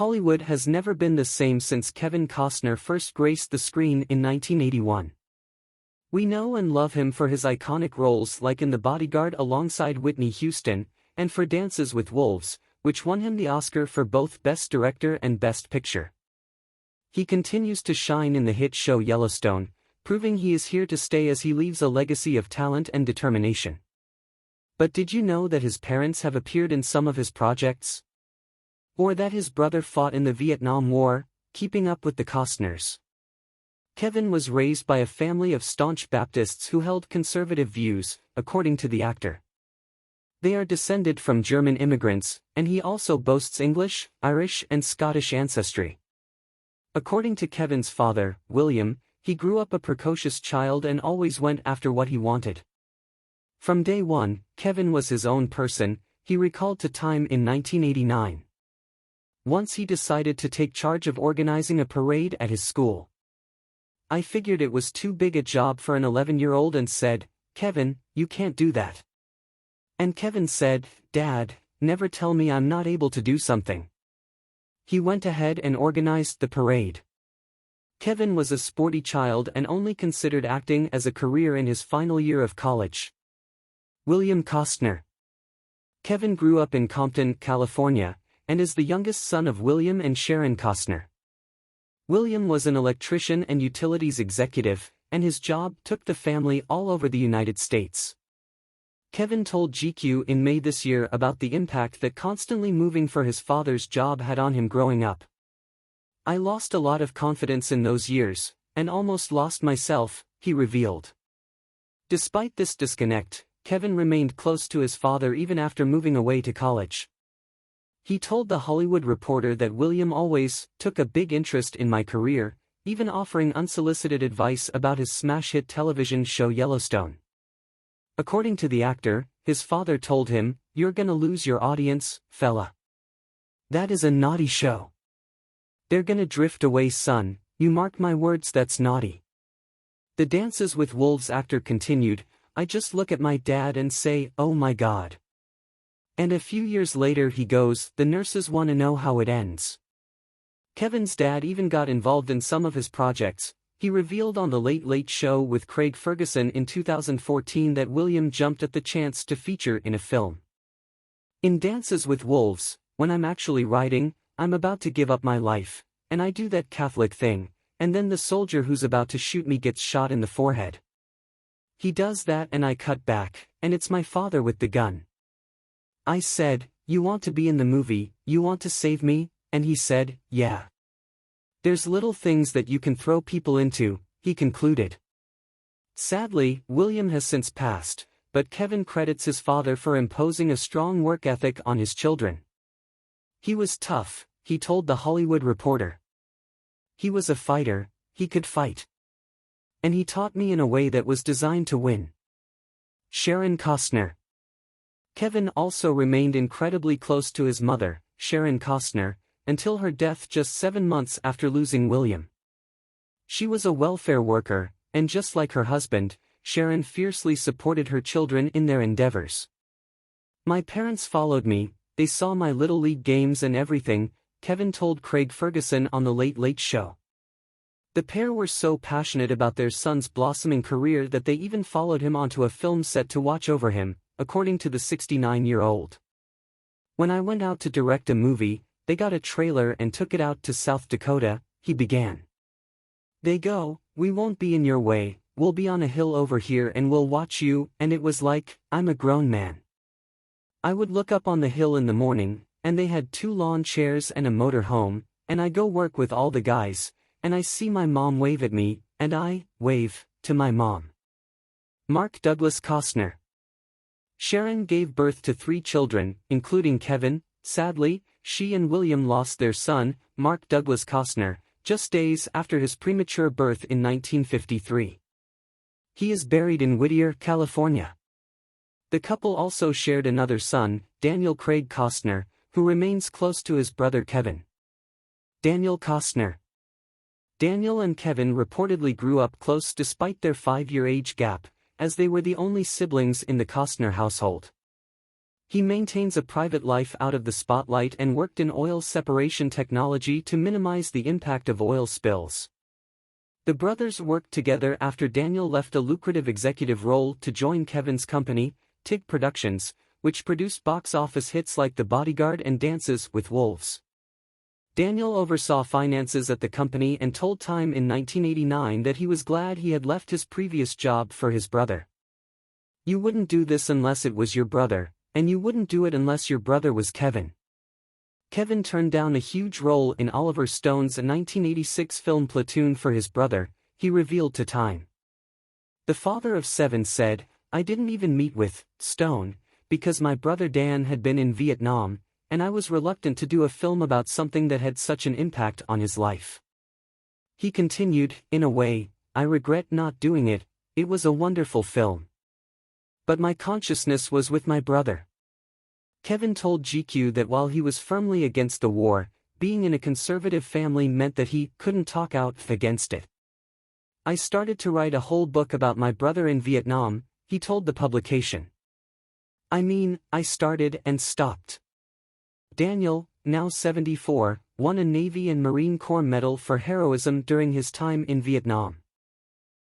Hollywood has never been the same since Kevin Costner first graced the screen in 1981. We know and love him for his iconic roles like in The Bodyguard alongside Whitney Houston, and for Dances with Wolves, which won him the Oscar for both Best Director and Best Picture. He continues to shine in the hit show Yellowstone, proving he is here to stay as he leaves a legacy of talent and determination. But did you know that his parents have appeared in some of his projects? Or that his brother fought in the Vietnam War, keeping up with the Costners? Kevin was raised by a family of staunch Baptists who held conservative views, according to the actor. They are descended from German immigrants, and he also boasts English, Irish, and Scottish ancestry. According to Kevin's father, William, he grew up a precocious child and always went after what he wanted. From day one, Kevin was his own person, he recalled to Time in 1989. Once he decided to take charge of organizing a parade at his school. I figured it was too big a job for an 11-year-old and said, "Kevin, you can't do that." And Kevin said, "Dad, never tell me I'm not able to do something." He went ahead and organized the parade. Kevin was a sporty child and only considered acting as a career in his final year of college. William Costner. Kevin grew up in Compton, California, and is the youngest son of William and Sharon Costner. William was an electrician and utilities executive, and his job took the family all over the United States. Kevin told GQ in May this year about the impact that constantly moving for his father's job had on him growing up. "I lost a lot of confidence in those years, and almost lost myself," he revealed. Despite this disconnect, Kevin remained close to his father even after moving away to college. He told The Hollywood Reporter that William always took a big interest in my career, even offering unsolicited advice about his smash hit television show Yellowstone. According to the actor, his father told him, "You're gonna lose your audience, fella. That is a naughty show. They're gonna drift away, son, you mark my words, that's naughty." The Dances with Wolves actor continued, "I just look at my dad and say, oh my God." And a few years later he goes, "The nurses want to know how it ends." Kevin's dad even got involved in some of his projects. He revealed on The Late Late Show with Craig Ferguson in 2014 that William jumped at the chance to feature in a film. In Dances with Wolves, "When I'm actually writing, I'm about to give up my life, and I do that Catholic thing, and then the soldier who's about to shoot me gets shot in the forehead. He does that and I cut back, and it's my father with the gun. I said, 'You want to be in the movie, you want to save me?' And he said, 'Yeah.' There's little things that you can throw people into," he concluded. Sadly, William has since passed, but Kevin credits his father for imposing a strong work ethic on his children. "He was tough," he told The Hollywood Reporter. "He was a fighter, he could fight. And he taught me in a way that was designed to win." Sharon Costner. Kevin also remained incredibly close to his mother, Sharon Costner, until her death just 7 months after losing William. She was a welfare worker, and just like her husband, Sharon fiercely supported her children in their endeavors. "My parents followed me, they saw my Little League games and everything," Kevin told Craig Ferguson on The Late Late Show. The pair were so passionate about their son's blossoming career that they even followed him onto a film set to watch over him, according to the 69-year-old. "When I went out to direct a movie, they got a trailer and took it out to South Dakota," he began. "They go, 'We won't be in your way, we'll be on a hill over here and we'll watch you,' and it was like, I'm a grown man. I would look up on the hill in the morning, and they had 2 lawn chairs and a motor home, and I go work with all the guys, and I see my mom wave at me, and I wave to my mom." Mark Douglas Costner. Sharon gave birth to 3 children, including Kevin. Sadly, she and William lost their son, Mark Douglas Costner, just days after his premature birth in 1953. He is buried in Whittier, California. The couple also shared another son, Daniel Craig Costner, who remains close to his brother Kevin. Daniel Costner. Daniel and Kevin reportedly grew up close despite their 5-year age gap, as they were the only siblings in the Costner household. He maintains a private life out of the spotlight and worked in oil separation technology to minimize the impact of oil spills. The brothers worked together after Daniel left a lucrative executive role to join Kevin's company, Tig Productions, which produced box office hits like The Bodyguard and Dances with Wolves. Daniel oversaw finances at the company and told Time in 1989 that he was glad he had left his previous job for his brother. "You wouldn't do this unless it was your brother, and you wouldn't do it unless your brother was Kevin." Kevin turned down a huge role in Oliver Stone's 1986 film Platoon for his brother, he revealed to Time. The father of 7 said, "I didn't even meet with Stone, because my brother Dan had been in Vietnam, and I was reluctant to do a film about something that had such an impact on his life." He continued, "In a way, I regret not doing it. It was a wonderful film. But my consciousness was with my brother." Kevin told GQ that while he was firmly against the war, being in a conservative family meant that he couldn't talk out against it. "I started to write a whole book about my brother in Vietnam," he told the publication. "I mean, I started and stopped." Daniel, now 74, won a Navy and Marine Corps medal for heroism during his time in Vietnam.